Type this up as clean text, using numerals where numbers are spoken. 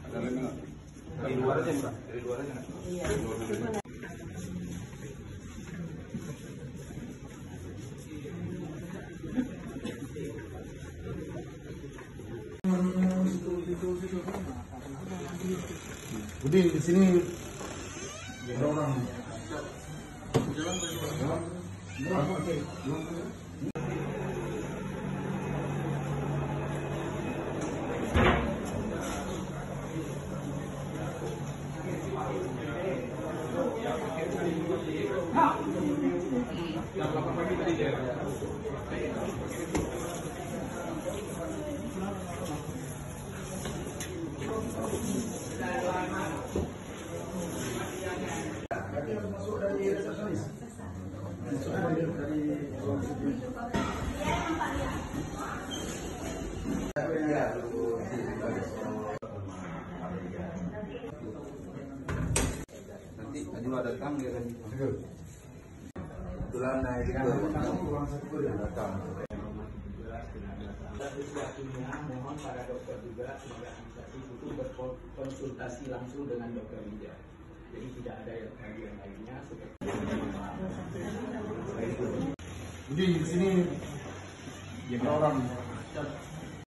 Dari luar aja Mbak. Dari luar aja. Iya. Budi di sini ada orang. Masuk dari resepsionis. Masuk dari Nanti Najwa datang dia kan. kebetulan naik datang. Mohon para dokter juga sebagai administrasi itu berkonsultasi langsung dengan dokter Widya. Jadi tidak ada yang lainnya. Jadi di sini ada orang.